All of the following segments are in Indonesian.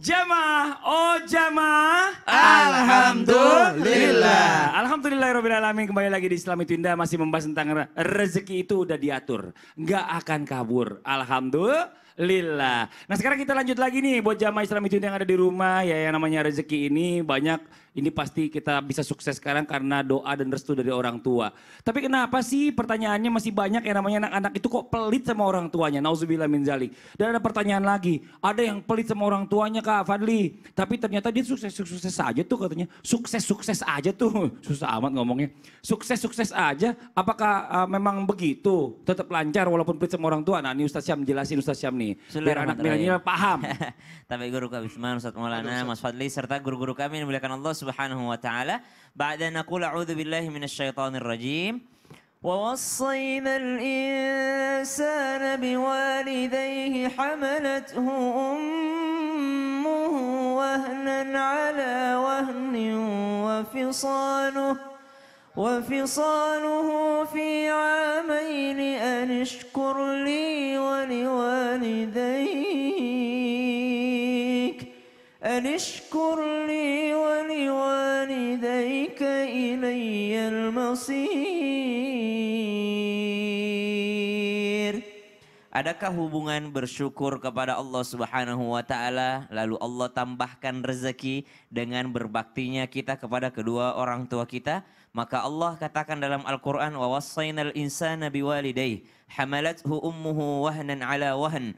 Jamaah, oh jamaah. Alhamdulillah. Alhamdulillahirrahmanirrahim. Kembali lagi di Islam itu Indah. Masih membahas tentang rezeki itu udah diatur. Nggak akan kabur. Alhamdulillah. Nah sekarang kita lanjut lagi nih. Buat jamaah Islam itu Indah yang ada di rumah. Ya yang namanya rezeki ini banyak. Ini pasti kita bisa sukses sekarang karena doa dan restu dari orang tua. Tapi kenapa sih pertanyaannya masih banyak yang namanya anak-anak itu kok pelit sama orang tuanya. Nauzubillah min zalik. Dan ada pertanyaan lagi. Ada yang pelit sama orang tuanya Kak Fadli. Tapi ternyata dia sukses-sukses aja tuh katanya. Sukses-sukses aja tuh. Susah amat ngomongnya. Sukses-sukses aja. Apakah memang begitu? Tetap lancar walaupun pelit sama orang tua. Nah ini Ustaz Syam jelasin Ustaz Syam nih. Biar anak milenial paham. Tapi guru kami Usman, Ustaz Maulana, Mas Fadli serta guru-guru kami yang dimuliakan Allah Subhanahu wa taala. Ba'da naqul a'udzu billahi minasyaitonir rajim. Wa wassayna al-insana biwalidayhi hamalathu ummuhu wahnan 'ala wahnin وفصاله في عامين أن اشكر لي ولوالديك إلي المصير. Adakah hubungan bersyukur kepada Allah Subhanahu wa taala lalu Allah tambahkan rezeki dengan berbaktinya kita kepada kedua orang tua kita? Maka Allah katakan dalam Al-Qur'an wa wassaynal insana biwalidayhi hamalathu ummuhu wahnan ala wahn.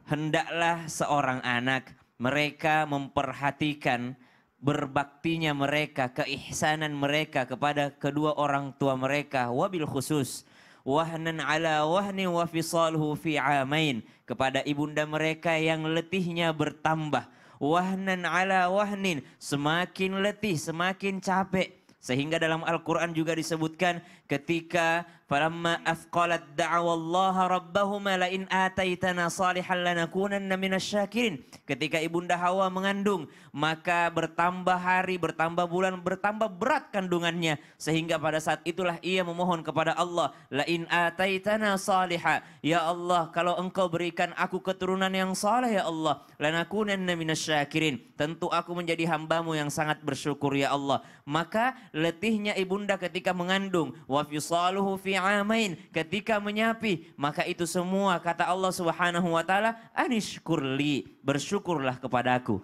Hendaklah seorang anak mereka memperhatikan berbaktinya mereka, keihsanan mereka kepada kedua orang tua mereka, wabil khusus wahnan ala wahni wa fisaluhu fi amain, kepada ibunda mereka yang letihnya bertambah, wahnan ala wahnin, semakin letih, semakin capek. Sehingga dalam Al-Quran juga disebutkan ketika falamma afqalat da'awallaha rabbahuma la in ataitana salihan lanakunanna minasyakirin. Ketika ibunda Hawa mengandung, maka bertambah hari, bertambah bulan, bertambah berat kandungannya. Sehingga pada saat itulah ia memohon kepada Allah, la in ataitana salihah, ya Allah kalau engkau berikan aku keturunan yang saleh ya Allah, lanakunanna minasyakirin, tentu aku menjadi hambamu yang sangat bersyukur ya Allah. Maka letihnya ibunda ketika mengandung, wa fisaluhu fi amain, ketika menyapi, maka itu semua kata Allah Subhanahu wa taala, anishkurli, bersyukurlah kepadaku.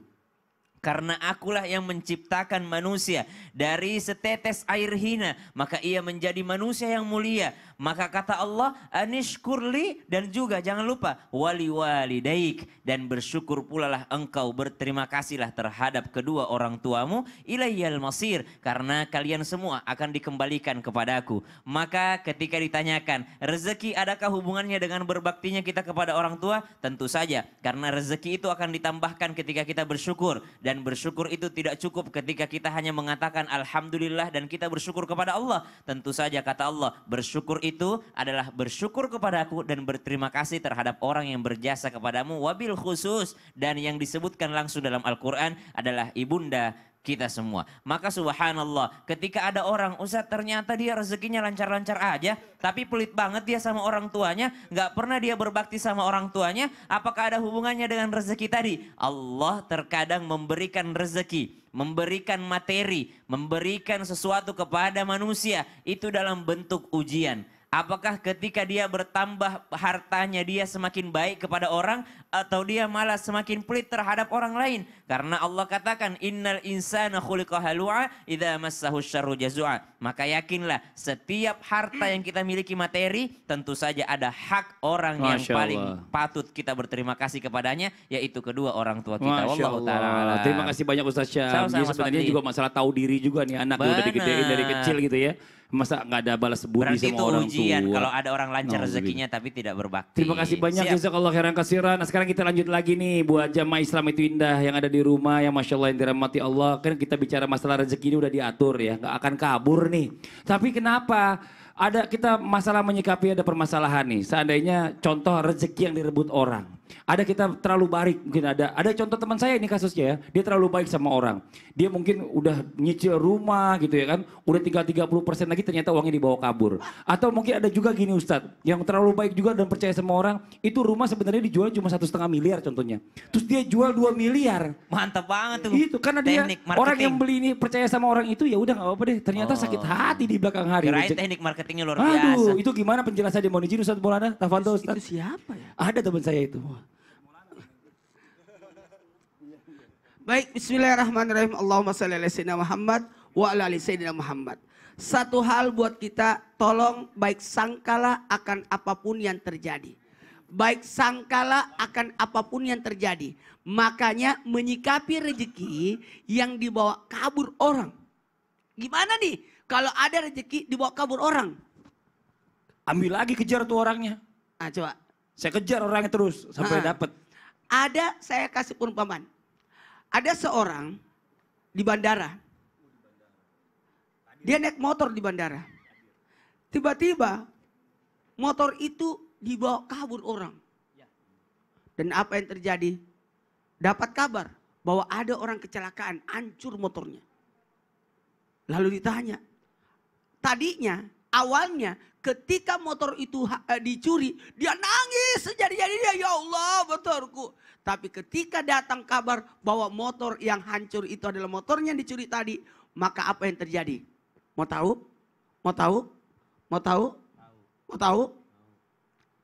Karena akulah yang menciptakan manusia dari setetes air hina, maka ia menjadi manusia yang mulia. Maka kata Allah, anishkurli, dan juga jangan lupa waliwalidaik, dan bersyukur pula lah engkau, berterima kasihlah terhadap kedua orang tuamu, ilayyal masir, karena kalian semua akan dikembalikan kepadaku. Maka ketika ditanyakan rezeki adakah hubungannya dengan berbaktinya kita kepada orang tua? Tentu saja, karena rezeki itu akan ditambahkan ketika kita bersyukur. Dan bersyukur itu tidak cukup ketika kita hanya mengatakan alhamdulillah dan kita bersyukur kepada Allah. Tentu saja kata Allah, bersyukur itu adalah bersyukur kepadaku dan berterima kasih terhadap orang yang berjasa kepadamu, wabil khusus, dan yang disebutkan langsung dalam Al-Quran adalah ibunda kita semua. Maka subhanallah, ketika ada orang, Ustaz ternyata dia rezekinya lancar-lancar aja, tapi pelit banget dia sama orang tuanya, nggak pernah dia berbakti sama orang tuanya, apakah ada hubungannya dengan rezeki tadi? Allah terkadang memberikan rezeki, memberikan materi, memberikan sesuatu kepada manusia, itu dalam bentuk ujian. Apakah ketika dia bertambah hartanya dia semakin baik kepada orang, atau dia malah semakin pelit terhadap orang lain? Karena Allah katakan innal insana khuliqa halu'a idza massahu syarru jazua. Maka yakinlah setiap harta yang kita miliki materi tentu saja ada hak orang yang paling patut kita berterima kasih kepadanya, yaitu kedua orang tua kita. Wallahu taala. Terima kasih banyak Ustaz Syam. Jadi sebenarnya juga masalah tahu diri juga nih anak udah digedein dari kecil gitu ya. Masa nggak ada balas budi sama orang tua. Kalau ada orang lancar rezekinya tapi tidak berbakti. Terima kasih banyak jazakallah khairan katsiran. Nah sekarang kita lanjut lagi nih buat jamaah Islam itu Indah yang ada di rumah yang Masya Allah yang dirahmati Allah. Kan kita bicara masalah rezeki ini udah diatur ya, nggak akan kabur nih. Tapi kenapa ada kita masalah menyikapi ada permasalahan nih. Seandainya contoh rezeki yang direbut orang. Ada kita terlalu baik, mungkin ada contoh teman saya ini kasusnya ya, dia terlalu baik sama orang. Dia mungkin udah nyicil rumah gitu ya kan, udah tinggal 30% lagi ternyata uangnya dibawa kabur. Atau mungkin ada juga gini Ustadz, yang terlalu baik juga dan percaya sama orang, itu rumah sebenarnya dijual cuma 1,5 miliar contohnya. Terus dia jual 2 miliar. Mantap banget tuh. Itu karena dia teknik orang yang marketing. beli ini percaya sama orang itu ya udah nggak apa-apa deh. Ternyata sakit hati di belakang hari. Kirain teknik marketingnya luar biasa. Aduh, itu gimana penjelasannya? Mohon izin Ustadz Maulana, Tafanto Itu Ustadz. siapa ya? Ada teman saya itu. Baik, bismillahirrahmanirrahim. Allahumma shalli ala sayyidina Muhammad wa ala ali sayyidina Muhammad. Satu hal buat kita, tolong baik sangkalah akan apapun yang terjadi. Baik sangkalah akan apapun yang terjadi. Makanya menyikapi rezeki yang dibawa kabur orang. Gimana nih kalau ada rezeki dibawa kabur orang? Ambil lagi kejar tuh orangnya. Nah coba. Saya kejar orangnya terus sampai dapat. Ada, saya kasih perumpamaan. Ada seorang di bandara. Dia naik motor di bandara. Tiba-tiba motor itu dibawa kabur orang. Dan apa yang terjadi? Dapat kabar bahwa ada orang kecelakaan, hancur motornya. Lalu ditanya. Tadinya, awalnya ketika motor itu dicuri, dia nangis sejadi-jadinya, ya Allah motorku. Tapi ketika datang kabar bahwa motor yang hancur itu adalah motornya yang dicuri tadi, maka apa yang terjadi? Mau tahu? Mau tahu? Mau tahu? Mau tahu?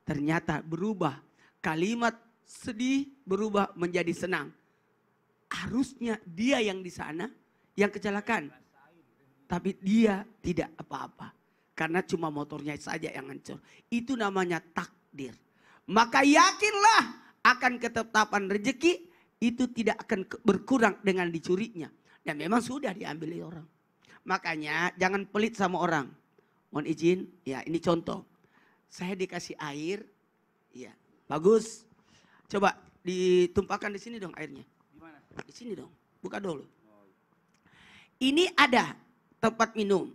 Ternyata berubah. Kalimat sedih berubah menjadi senang. Harusnya dia yang di sana yang kecelakaan. Tapi dia tidak apa-apa. Karena cuma motornya saja yang hancur. Itu namanya takdir. Maka yakinlah akan ketetapan rezeki itu tidak akan berkurang dengan dicurinya. Dan memang sudah diambil oleh orang. Makanya jangan pelit sama orang. Mohon izin, ya ini contoh. Saya dikasih air, ya bagus. Coba ditumpahkan di sini dong airnya. Di sini dong, buka dulu. Ini ada tempat minum.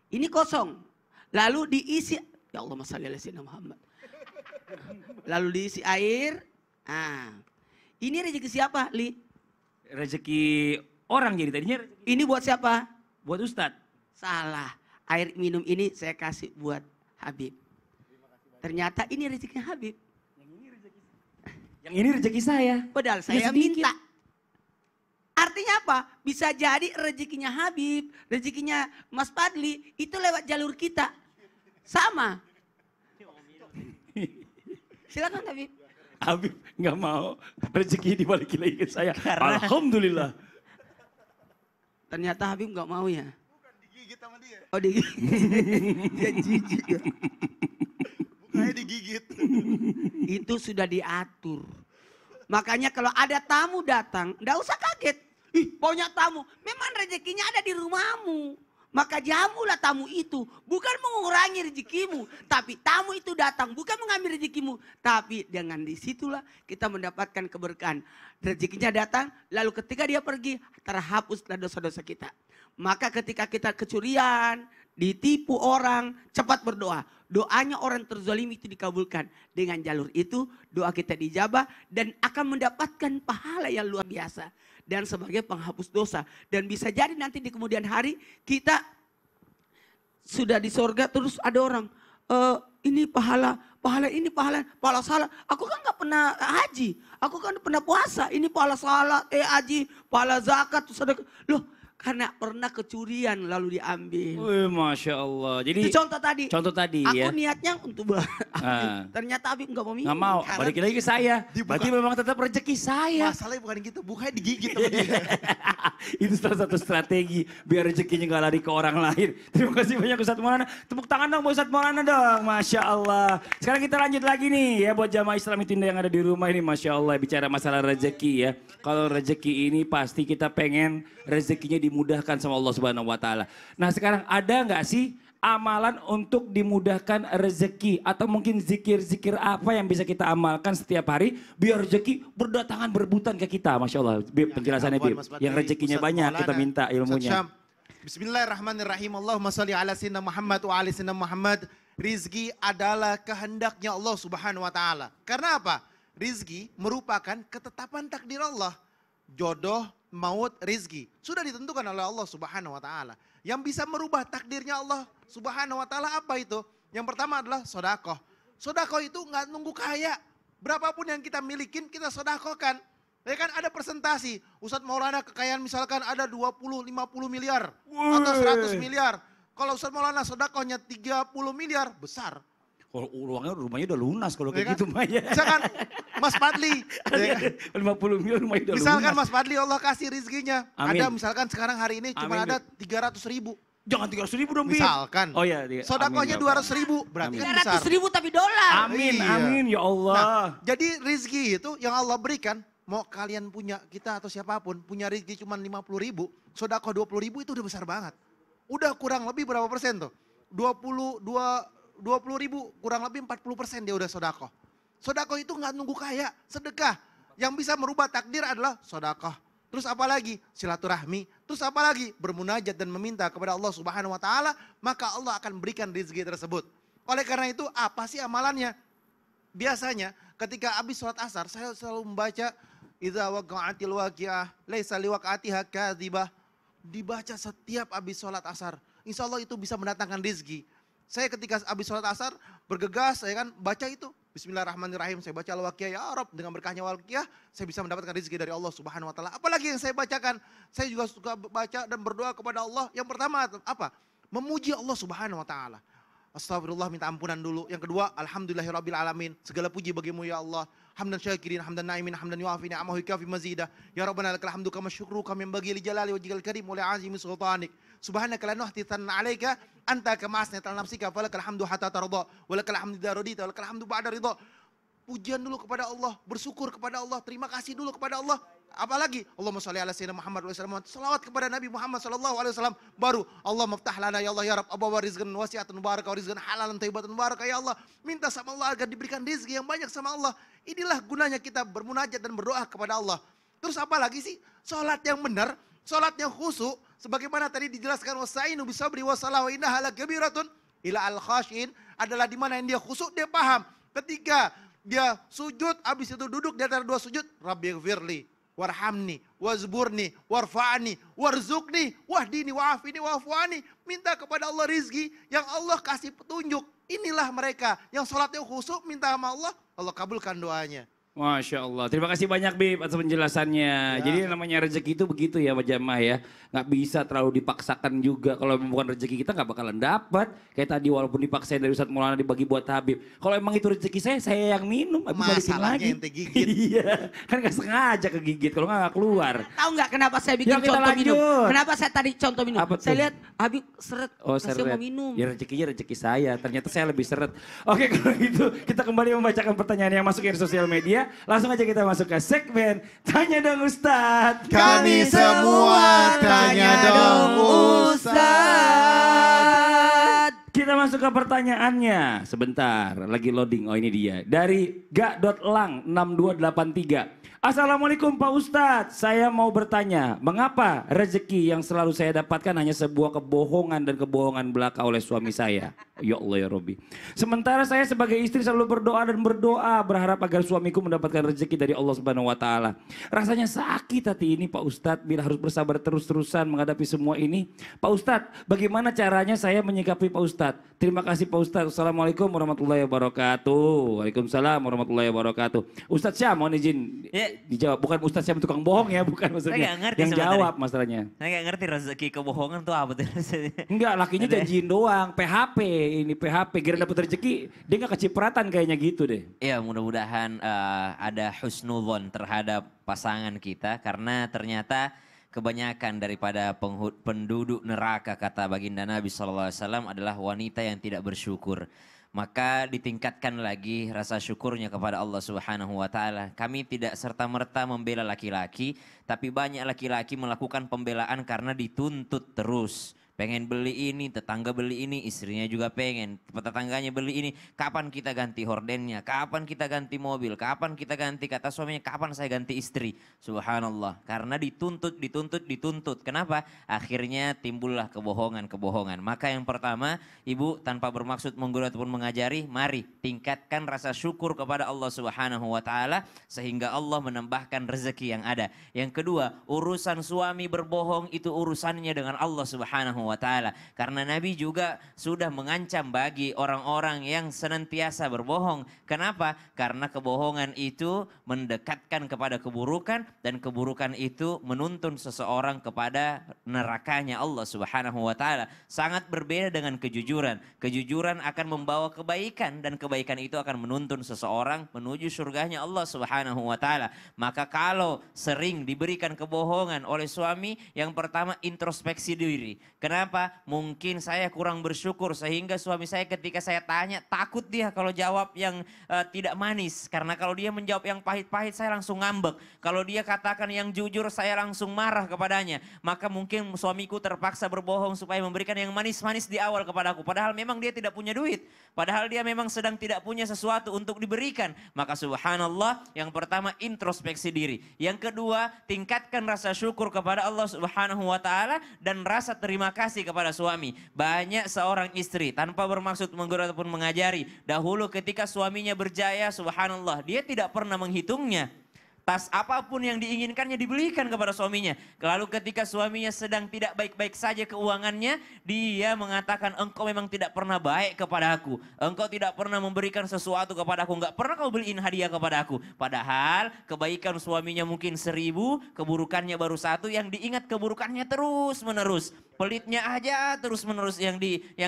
Ini kosong. Lalu diisi, ya Allah shalli ala sayyidina Muhammad. Lalu diisi air. Nah, ini rezeki siapa, Li? Rezeki orang jadi tadinya. Ini buat siapa? Buat Ustadz. Salah. Air minum ini saya kasih buat Habib. Ternyata ini rezekinya Habib. Yang ini rezeki saya. Padahal Ya, saya sedikit. minta. Artinya apa? Bisa jadi rezekinya Habib, rezekinya Mas Fadli itu lewat jalur kita. Sama. Silakan Habib. Habib nggak mau rezeki dibalikin lagi ke saya. Alhamdulillah. Ternyata Habib nggak mau ya. Bukan digigit sama dia. Oh digigit. Dia jijik ya. Bukannya digigit. Itu sudah diatur. Makanya kalau ada tamu datang, enggak usah kaget. Ih, banyak tamu. Memang rezekinya ada di rumahmu. Maka jamulah tamu itu. Bukan mengurangi rezekimu. Tapi tamu itu datang bukan mengambil rezekimu. Tapi dengan disitulah kita mendapatkan keberkahan. Rezekinya datang, lalu ketika dia pergi, terhapuslah dosa-dosa kita. Maka ketika kita kecurian, ditipu orang, cepat berdoa. Doanya orang terzalimi itu dikabulkan. Dengan jalur itu doa kita dijabah dan akan mendapatkan pahala yang luar biasa. Dan sebagai penghapus dosa. Dan bisa jadi nanti di kemudian hari kita sudah di sorga terus ada orang. Ini pahala salah. Aku kan gak pernah haji. Aku kan pernah puasa. Ini pahala salah, haji, pahala zakat. Sedekah. Loh, karena pernah kecurian lalu diambil. Wih, Masya Allah. Jadi Itu contoh tadi. Contoh tadi Aku ya. niatnya untuk Ah. ternyata Habib nggak mau minum. Nggak mau, Karena balikin lagi ke saya. Dibuka. Berarti memang tetap rezeki saya. Masalahnya bukan gitu, bukannya digigit sama dia. Itu salah satu strategi biar rezekinya nggak lari ke orang lain. Terima kasih banyak Ustadz Maulana. Tepuk tangan dong buat Ustadz Maulana dong. Masya Allah. Sekarang kita lanjut lagi nih ya buat jamaah Islam Tinda yang ada di rumah ini. Masya Allah bicara masalah rezeki ya. Kalau rezeki ini pasti kita pengen rezekinya dimudahkan sama Allah Subhanahu wa taala. Nah, sekarang ada nggak sih amalan untuk dimudahkan rezeki atau mungkin zikir-zikir apa yang bisa kita amalkan setiap hari biar rezeki berdatangan berebutan ke kita. Masya Allah. Bib, penjelasannya Bib. Yang rezekinya banyak kita minta ilmunya. Bismillahirrahmanirrahim. Allahumma sholli ala sayyidina Muhammad wa ala sayyidina Muhammad. Rizki adalah kehendaknya Allah Subhanahu wa taala. Karena apa? rizki merupakan ketetapan takdir Allah. Jodoh, maut, rizki. Sudah ditentukan oleh Allah Subhanahu wa Ta'ala. Yang bisa merubah takdirnya Allah Subhanahu wa Ta'ala apa itu? Yang pertama adalah sodakoh. Sodakoh itu nggak nunggu kaya. Berapapun yang kita milikin, kita sodakohkan. Ya kan ada presentasi. Ustadz Maulana kekayaan misalkan ada 20-50 miliar. Atau 100 miliar. Kalau Ustadz Maulana sodakohnya 30 miliar, besar. Kalau uangnya rumahnya udah lunas kalau Ya kayak kan? gitu Maya. Misalkan Mas Fadli. Ya kan? 50 miliar rumahnya udah Misalkan lunas. Mas Fadli Allah kasih rizkinya. Amin. Ada misalkan sekarang hari ini cuma Amin, ada 300 ribu. Jangan 300.000 dong, Bib. Misalkan. Oh iya, Sodakohnya amin, ya Allah. 200 ribu. Berarti Amin. kan besar. 300 ribu tapi dolar. Amin, Iya. amin ya Allah. Nah, jadi rizki itu yang Allah berikan. Mau kalian punya, kita atau siapapun. Punya rizki cuma 50 ribu. Sodakoh 20 ribu itu udah besar banget. Udah kurang lebih berapa persen tuh? 20 ribu kurang lebih 40% dia udah sodakoh. Sodakoh itu nggak nunggu kaya, sedekah. Yang bisa merubah takdir adalah sodakoh. Terus apa lagi? Silaturahmi. Terus apa lagi? Bermunajat dan meminta kepada Allah Subhanahu wa Ta'ala. Maka Allah akan berikan rezeki tersebut. Oleh karena itu apa sih amalannya? Biasanya ketika habis sholat asar saya selalu membaca idza waqa'atil waqi'ah laisa liwaqa'atiha kadzibah. Dibaca setiap habis sholat asar. Insya Allah itu bisa mendatangkan rezeki. Saya ketika habis sholat asar bergegas saya kan baca itu. Bismillahirrahmanirrahim. Saya baca al-waqiah ya Rabb. Dengan berkahnya waqiah saya bisa mendapatkan rezeki dari Allah Subhanahu wa Ta'ala. Apalagi yang saya bacakan. Saya juga suka baca dan berdoa kepada Allah. Yang pertama apa? Memuji Allah Subhanahu wa Ta'ala. Astagfirullah, minta ampunan dulu. Yang kedua, alhamdulillahirabbil alamin. Segala puji bagimu ya Allah. Hamdan syakirin, hamdan naimin, hamdan yuafi ni'amahu kafi mazidah. Ya Rabbana lakal hamdu kama syukruka min bagi li jalali wajhikal karim wa li azimi sultanik. Subhanaka la nuhti thanna 'alaika anta kama asnata 'ala nafsika falakal hamdu hatta tarda wa lakal hamdu idza radita wa lakal hamdu ba'da ridha. Pujian dulu kepada Allah, bersyukur kepada Allah, terima kasih dulu kepada Allah. Apalagi Allahumma sholli ala sayyidina Muhammad wa sallam. Salawat kepada Nabi Muhammad sallallahu alaihi wasallam. Baru Allah maftah lana ya Allah ya Rabb abwaaba rizqan wasi'atan mubarakah wa rizqan halalan thayyibatan mubarakah ya Allah. Minta sama Allah agar diberikan rezeki yang banyak sama Allah. Inilah gunanya kita bermunajat dan berdoa kepada Allah. Terus apa lagi sih? Salat yang benar, salat yang khusyuk sebagaimana tadi dijelaskan wasainu bisabri wasalah wa innaha lakabiratun ila al-khashin adalah di mana yang dia khusyuk dia paham. Ketika dia sujud habis itu duduk di antara dua sujud, Rabbighfirli warhamni wazburni warfa'ni warzuqni wahdini wa'afini wa'fu'ani. Minta kepada Allah rizki yang Allah kasih petunjuk. Inilah mereka yang sholatnya khusyuk minta sama Allah, Allah kabulkan doanya. Masya Allah. Terima kasih banyak Bib atas penjelasannya. Ya. Jadi namanya rezeki itu begitu ya Pak Jamaah ya. Nggak bisa terlalu dipaksakan juga. Kalau memang bukan rezeki kita nggak bakalan dapat. Kayak tadi walaupun dipaksain dari Ustadz Maulana dibagi buat Habib. Kalau emang itu rezeki saya yang minum. Habib balikin Masalahnya lagi. ente gigit. Iya. Kan nggak sengaja kegigit. Kalau nggak keluar. Tahu nggak kenapa saya bikin Yuk, kita contoh minum? lanjut. Kenapa saya tadi contoh minum? Apa Saya tuh? lihat Habib seret, Oh saya seret. mau minum. Ya rezekinya rezeki saya. Ternyata saya lebih seret. Oke kalau gitu kita kembali membacakan pertanyaan yang masuk di sosial media. Langsung aja kita masuk ke segmen Tanya Dong Ustadz. Kami semua tanya dong Ustaz. Kita masuk ke pertanyaannya. Sebentar, lagi loading. Oh ini dia. Dari ga.lang6283. Assalamualaikum Pak Ustadz, saya mau bertanya, mengapa rezeki yang selalu saya dapatkan hanya sebuah kebohongan dan kebohongan belaka oleh suami saya? Ya Allah ya Robbi. Sementara saya sebagai istri selalu berdoa dan berdoa berharap agar suamiku mendapatkan rezeki dari Allah Subhanahu wa Ta'ala. Rasanya sakit hati ini Pak Ustadz bila harus bersabar terus-terusan menghadapi semua ini. Pak Ustadz, bagaimana caranya saya menyikapi Pak Ustadz? Terima kasih Pak Ustadz. Assalamualaikum warahmatullahi wabarakatuh. Waalaikumsalam warahmatullahi wabarakatuh. Ustadz Syam mohon izin. Ya. Dijawab, bukan Ustadz Syam tukang bohong ya, bukan maksudnya. Saya nggak ngerti Yang sebenarnya. jawab masalahnya. Saya nggak ngerti rezeki kebohongan tuh apa tuh maksudnya. Enggak, lakinya janjiin doang, PHP, ini PHP, kira dapet rezeki, dia nggak kecipratan kayaknya gitu deh. Ya mudah-mudahan ada husnuzon terhadap pasangan kita karena ternyata kebanyakan daripada penduduk neraka kata baginda Nabi SAW adalah wanita yang tidak bersyukur. Maka ditingkatkan lagi rasa syukurnya kepada Allah Subhanahu wa Ta'ala. Kami tidak serta-merta membela laki-laki, tapi banyak laki-laki melakukan pembelaan karena dituntut terus. Pengen beli ini, tetangga beli ini, istrinya juga pengen. Tetangganya beli ini. Kapan kita ganti hordennya? Kapan kita ganti mobil? Kapan kita ganti, kata suaminya, kapan saya ganti istri? Subhanallah. Karena dituntut. Kenapa? Akhirnya timbullah kebohongan. Maka yang pertama, ibu tanpa bermaksud menggurui ataupun mengajari, mari tingkatkan rasa syukur kepada Allah Subhanahu wa taala sehingga Allah menambahkan rezeki yang ada. Yang kedua, urusan suami berbohong itu urusannya dengan Allah Subhanahu wa taala. Karena Nabi juga sudah mengancam bagi orang-orang yang senantiasa berbohong. Kenapa? Karena kebohongan itu mendekatkan kepada keburukan dan keburukan itu menuntun seseorang kepada nerakanya Allah Subhanahu wa taala. Sangat berbeda dengan kejujuran. Kejujuran akan membawa kebaikan dan kebaikan itu akan menuntun seseorang menuju surganya Allah Subhanahu wa taala. Maka kalau sering diberikan kebohongan oleh suami, yang pertama introspeksi diri. Kenapa? Mungkin saya kurang bersyukur sehingga suami saya ketika saya tanya takut dia kalau jawab yang tidak manis. Karena kalau dia menjawab yang pahit-pahit saya langsung ngambek. Kalau dia katakan yang jujur saya langsung marah kepadanya. Maka mungkin suamiku terpaksa berbohong supaya memberikan yang manis-manis di awal kepadaku. Padahal memang dia tidak punya duit. Padahal dia memang sedang tidak punya sesuatu untuk diberikan. Maka subhanallah, yang pertama introspeksi diri. Yang kedua, tingkatkan rasa syukur kepada Allah Subhanahu wa taala dan rasa terima kasih kepada suami. Banyak seorang istri tanpa bermaksud menggurui ataupun mengajari, dahulu ketika suaminya berjaya, subhanallah, dia tidak pernah menghitungnya. Tas apapun yang diinginkannya dibelikan kepada suaminya. Lalu ketika suaminya sedang tidak baik-baik saja keuangannya, dia mengatakan, engkau memang tidak pernah baik kepada aku. Engkau tidak pernah memberikan sesuatu kepada aku. Enggak pernah kau beliin hadiah kepada aku. Padahal kebaikan suaminya mungkin 1000, keburukannya baru 1, yang diingat keburukannya terus menerus. Pelitnya aja terus menerus yang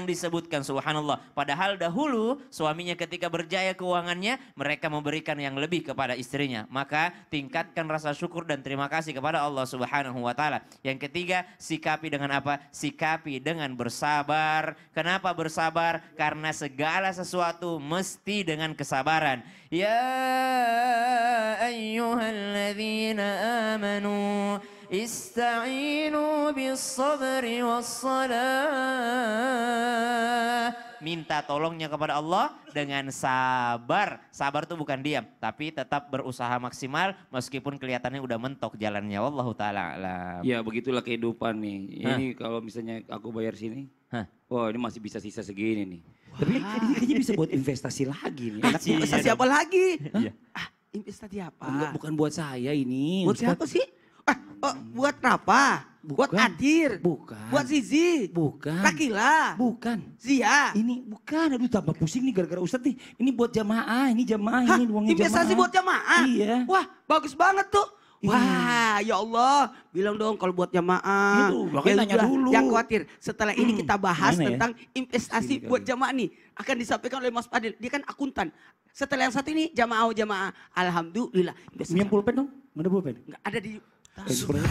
disebutkan, subhanallah. Padahal dahulu suaminya ketika berjaya keuangannya, mereka memberikan yang lebih kepada istrinya. Maka tingkatkan rasa syukur dan terima kasih kepada Allah Subhanahu wa taala. Yang ketiga, sikapi dengan apa? Sikapi dengan bersabar. Kenapa bersabar? Karena segala sesuatu mesti dengan kesabaran. Ya ayyuhalladzina amanu ista'inu bis-sabri was-salah. Minta tolongnya kepada Allah dengan sabar. Sabar itu bukan diam, tapi tetap berusaha maksimal meskipun kelihatannya udah mentok jalannya. Wallahu taala alam. Ya begitulah kehidupan nih. Ini kalau misalnya aku bayar sini, wah ini masih bisa sisa segini nih. Tapi ini kayaknya bisa buat investasi lagi nih. Investasi apa lagi? Iya. Investasi apa? Enggak, bukan buat saya ini. Buat siapa sih? Buat Rafa? Buat Bukan. Adir? Bukan. Buat Zizi? Bukan. Rakila? Bukan. Zia? Ini bukan, aduh tambah pusing nih gara-gara Ustadz nih. Ini buat jamaah, ini jamaah, Hah? ini uangnya jamaah. Investasi buat jamaah? Iya. Wah, bagus banget tuh. Iya. Wah, ya Allah, bilang dong kalau buat jamaah. Itu, makanya tanya udah, dulu. Jangan khawatir, setelah ini kita bahas Mana ya? tentang investasi Sini buat kali. jamaah nih. Akan disampaikan oleh Mas Fadil, dia kan akuntan. Setelah yang satu ini jamaah. Alhamdulillah. Minjem pulpen dong, mana pulpen? Nggak ada di... Pulpen.